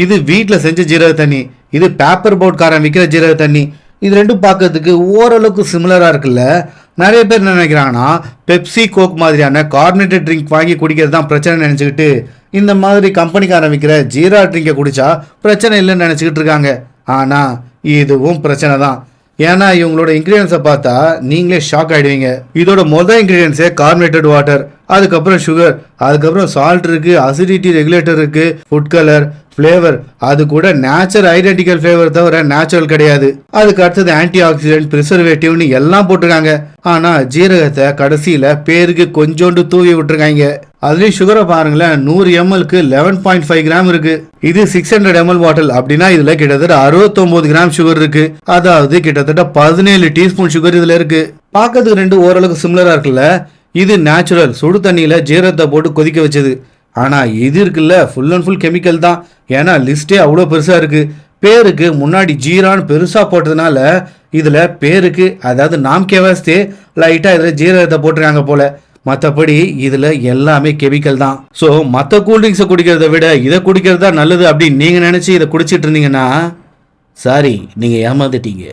இது வீட்டில் செஞ்ச ஜீரக தண்ணி, இது பேப்பர் போட் காரன் விற்கிற ஜீரக தண்ணி. இது ரெண்டும் பார்க்கறதுக்கு ஓரளவுக்கு சிமிலராக இருக்குல்ல. நிறைய பேர் என்ன நினைக்கிறாங்கன்னா பெப்சி கோக் மாதிரியான கார்பனேட்டட் ட்ரிங்க் வாங்கி குடிக்கிறது தான் பிரச்சனை நினச்சிக்கிட்டு இந்த மாதிரி கம்பெனிக்காரன் விற்கிற ஜீரா ட்ரிங்கை குடிச்சா பிரச்சனை இல்லைன்னு நினச்சிக்கிட்டு இருக்காங்க. ஆனால் இதுவும் பிரச்சனை தான். ஏன்னா இவங்களோட இன்க்ரீடியன்ஸை பார்த்தா நீங்களே ஷாக் ஆகிடுவீங்க. இதோட மொதல் இன்க்ரீடியன்ஸே கார்பனேட்டட் வாட்டர், அதுக்கப்புறம் சுகர், அதுக்கப்புறம் சால்ட் இருக்குது, அசிடிட்டி ரெகுலேட்டர் இருக்குது, ஃபுட் கலர், ஃப்ளேவர், அது கூட நேச்சுரல் ஐடென்டிக்கல் ஃப்ளேவர் தவிர நேச்சுரல் கிடையாது. அதுக்கு அடுத்தது ஆன்டி ஆக்சிடென்ட், ப்ரிசர்வேட்டிவ்னு எல்லாம் போட்டிருக்காங்க. ஆனால் ஜீரகத்தை கடைசியில் பேருக்கு கொஞ்சோண்டு தூவி விட்டுருக்காங்க. அதுலேயும் சுகரை பாருங்களேன், 100 mlக்கு 11.5 கிராம் இருக்கு. இது 600 ml பாட்டில் அப்படின்னா இதுல கிட்டத்தட்ட 69 கிராம் சுகர் இருக்கு. அதாவது கிட்டத்தட்ட 17 டீஸ்பூன் சுகர் இதுல இருக்கு. பார்க்கறதுக்கு ரெண்டு ஓரளவுக்கு சிமிலரா இருக்குல்ல. இது நேச்சுரல் சுடு தண்ணியில ஜீரகத்தை போட்டு கொதிக்க வச்சது. ஆனா இது இருக்குல்ல ஃபுல் அண்ட் ஃபுல் கெமிக்கல் தான். ஏன்னா லிஸ்டே அவ்வளோ பெருசா இருக்கு. பேருக்கு முன்னாடி ஜீரான்னு பெருசா போட்டதுனால இதுல பேருக்கு, அதாவது நாம்கே வாஸ்தே லைட்டா இதுல ஜீரகத்தை போட்டுருக்காங்க போல. மற்றபடி இதுல எல்லாமே கெமிக்கல் தான். ஸோ மற்ற கூல்ட்ரிங்க்ஸை குடிக்கிறத விட இதை குடிக்கிறது தான் நல்லது அப்படின்னு நீங்க நினைச்சு இதை குடிச்சிட்டு இருந்தீங்கன்னா சாரி, நீங்க ஏமாந்துட்டீங்க.